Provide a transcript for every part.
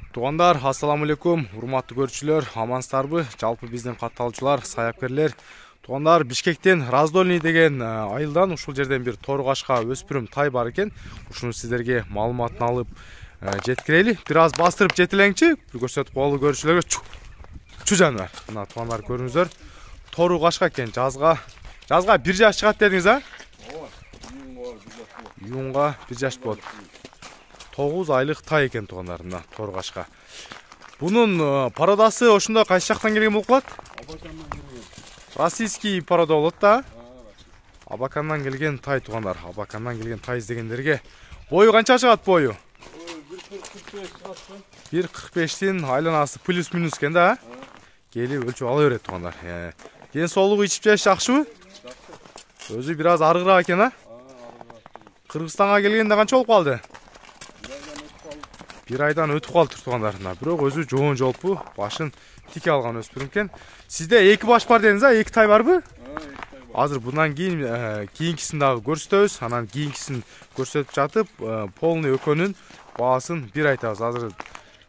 Туғандар, ассаламу алейкум, урматтуу көрүүчүлөр, амансыздарбы? Жалпы биздин катталуучулар, саяпкерлер. Туғандар, Бишкектен Раздольный деген айылдан ушул жерден бир торгашка өспүрүм тай бар экен. Ушуну сиздерге маалыматын алып жеткирели. Бир аз бастырып жетелеңчи, бир көрсөтүп коелу көрүүчүлөргө. Чу жаныбар. Мына туғандар көрүңүздөр. Торгашка экен, жазга бир жаш чыгат дедиңиз, а? Июнга бир жаш болот. 9 айлык тай экен туғандар, мына торгашка. Бунун пародасы ошондо кайсы жактан келген болуп калат? Абакандан келген. Российский порода болот да? Абакандан келген тай туғандар. Абакандан келген тай издегендерге. Бою канча чыгат бою? 1.45-тин айланасы плюс-минус экен да? Келип өлчөп ала берет туғандар. Ден соолугу ичип жеш жакшыбы? Өзү бир аз арыгыраак экен, а? Кыргызстанга келгенде канча болуп калды? Bir aydan ötüp kaldı tuğanlarına. Bирок өзү жоон жолпу, башын тике алган өспүрүм экен. Сизде эки баш бар дедиңиз, а? Эки тай барбы? Азыр bundan кийинкисин дагы көрсөтөбүз. Анан кийинкисин көрсөтүп жатып, полный экөөнүн баасын бир айтабыз. Азыр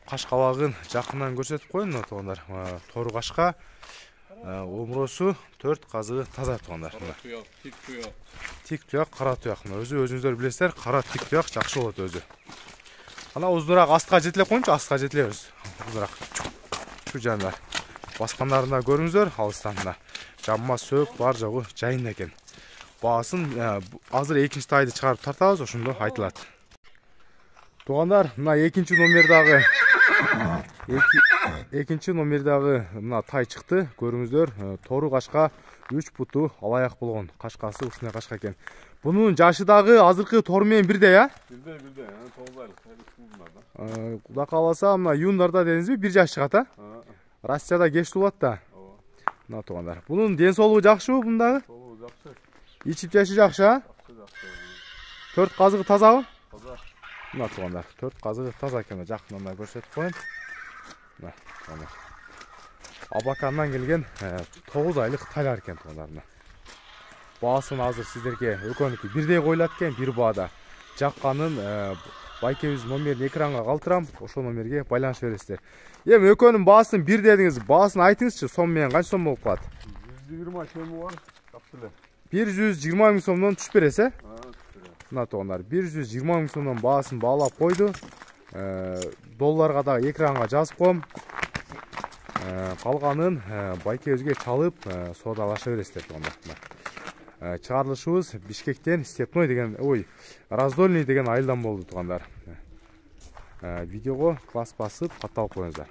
каш кабагын жакындан көрсөтүп коеюн, туғандар. Торгашка омуросу 4 казыгы таза туғандар. Тик туяк, кара туяк. Өзү өзүңүздөр билесиздер, кара тик туяк жакшы болот өзү. Ана узуныраак астка жетелеп коюнчу, астка жетелебиз. Узуныраак. Шу жандар. Баскандарында көрүңүздөр, алыстанда. Жамма сөк бар жогу жайында экен. Баасын азыр экинчи тайды чыгарып тартабыз, ошондо айтылат. Туғандар, мына экинчи номердагы мына тай чыкты. Көрүңүздөр, тору кашка 3 буту алаяк болгон. Кашкасы ушундай кашка экен. Bunun жашы дагы азыркы тору менен бирдей, а? Бирдей, 9 айлык. Кудай кааласа, мына июндарда дедиңизби, 1 жаш чыгат, а? Россияда кеч туулат да. Мына туғандар. Bunun ден соолугу жакшыбы бундагы? Соолугу жакшы. Ичип жеши жакшы, а? Жакшы. 4 казыгы тазабы? Таза. Мына туғандар, 4 казыгы таза экен, жакындан көрсөтүп коеюн. Мына туғандар. Абакандан келген 9 айлык тайлар экен туғандар. Баасын азыр сиздерге экөөнүкү бирдей коюлат экен, бир баада. Жакканын байкебиз номерин экранга калтырам, ошол номерге байланыша бересиздер. Эми экөөнүн баасын бир дедиңиз, баасын айтыңызчы, сом менен канча сом болуп калат? 120 сому бар, таптылы. 120 миң сомдон түшүп бересиз, э? Мына туғандар, 120 миң сомдон баасын баалап койду. Долларга да экранга жазып коем. Калганын байкебизге чалып, соодалаша бересиздер туғандар. Чыгарылышыбыз Бишкектен Степной деген, Раздольный деген айылдан болду туғандар. Видеого класс басып катталып коюңуздар.